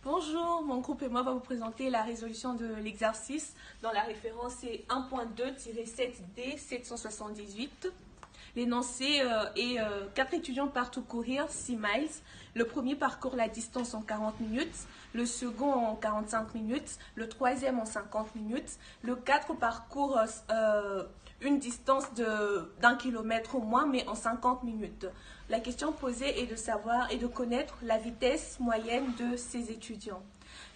Bonjour, mon groupe et moi va vous présenter la résolution de l'exercice dont la référence est 1.2-7D 778. L'énoncé est 4 étudiants partent courir 6 miles. Le premier parcourt la distance en 40 minutes, le second en 45 minutes, le troisième en 50 minutes, le 4 parcourt une distance d'1 kilomètre au moins, mais en 50 minutes. La question posée est de savoir et de connaître la vitesse moyenne de ces étudiants.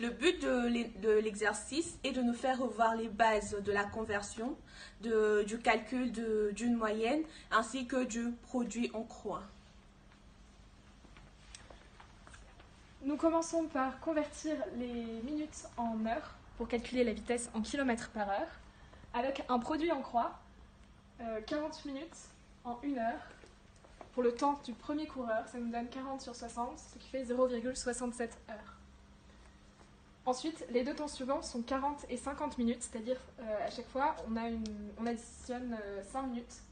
Le but de l'exercice est de nous faire revoir les bases de la conversion, du calcul d'une moyenne, ainsi que du produit en croix. Nous commençons par convertir les minutes en heures pour calculer la vitesse en kilomètres par heure, avec un produit en croix, 40 minutes en 1 heure. Pour le temps du premier coureur, ça nous donne 40 sur 60, ce qui fait 0,67 heures. Ensuite, les deux temps suivants sont 40 et 50 minutes, c'est-à-dire à chaque fois, on additionne 5 minutes.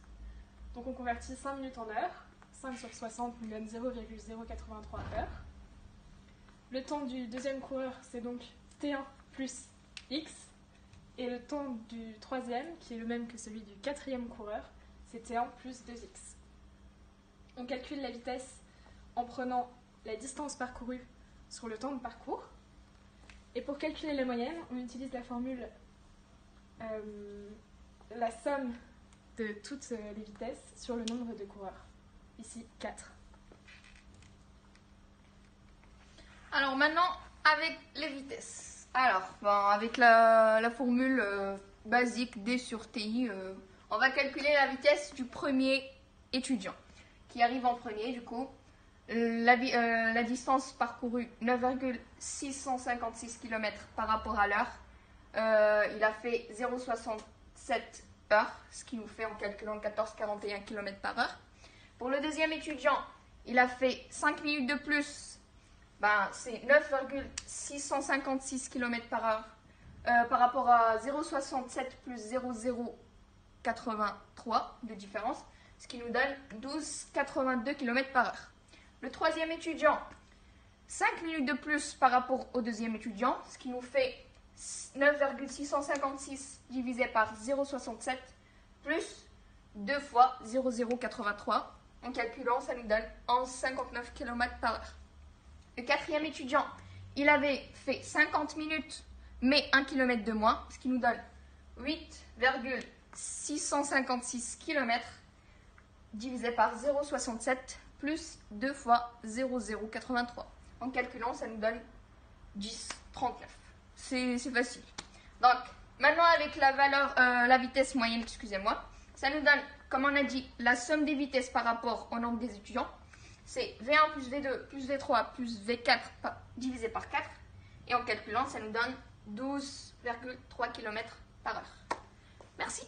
Donc on convertit 5 minutes en heures, 5 sur 60 nous donne 0,083 heures. Le temps du deuxième coureur, c'est donc T1 plus X, et le temps du troisième, qui est le même que celui du quatrième coureur, c'est T1 plus 2X. On calcule la vitesse en prenant la distance parcourue sur le temps de parcours. Et pour calculer la moyenne, on utilise la formule la somme de toutes les vitesses sur le nombre de coureurs. Ici, 4. Alors maintenant, avec les vitesses. Alors, avec la formule basique D sur TI, on va calculer la vitesse du premier étudiant qui arrive en premier, du coup. La distance parcourue, 9,656 km par rapport à l'heure. Il a fait 0,67 heures, ce qui nous fait en calculant 14,41 km par heure. Pour le deuxième étudiant, il a fait 5 minutes de plus. C'est 9,656 km par heure par rapport à 0,67 plus 0,083 de différence, ce qui nous donne 12,82 km par heure. Le troisième étudiant, 5 minutes de plus par rapport au deuxième étudiant, ce qui nous fait 9,656 divisé par 0,67 plus 2 fois 0,083. En calculant, ça nous donne 11,59 km par heure. Le quatrième étudiant, il avait fait 50 minutes, mais 1 km de moins, ce qui nous donne 8,656 km divisé par 0,67 plus 2 fois 0,083. En calculant, ça nous donne 10,39. C'est facile. Donc, maintenant avec la vitesse moyenne, excusez-moi, ça nous donne, comme on a dit, la somme des vitesses par rapport au nombre des étudiants. C'est V1 plus V2 plus V3 plus V4 divisé par 4. Et en calculant, ça nous donne 12,3 km par heure. Merci.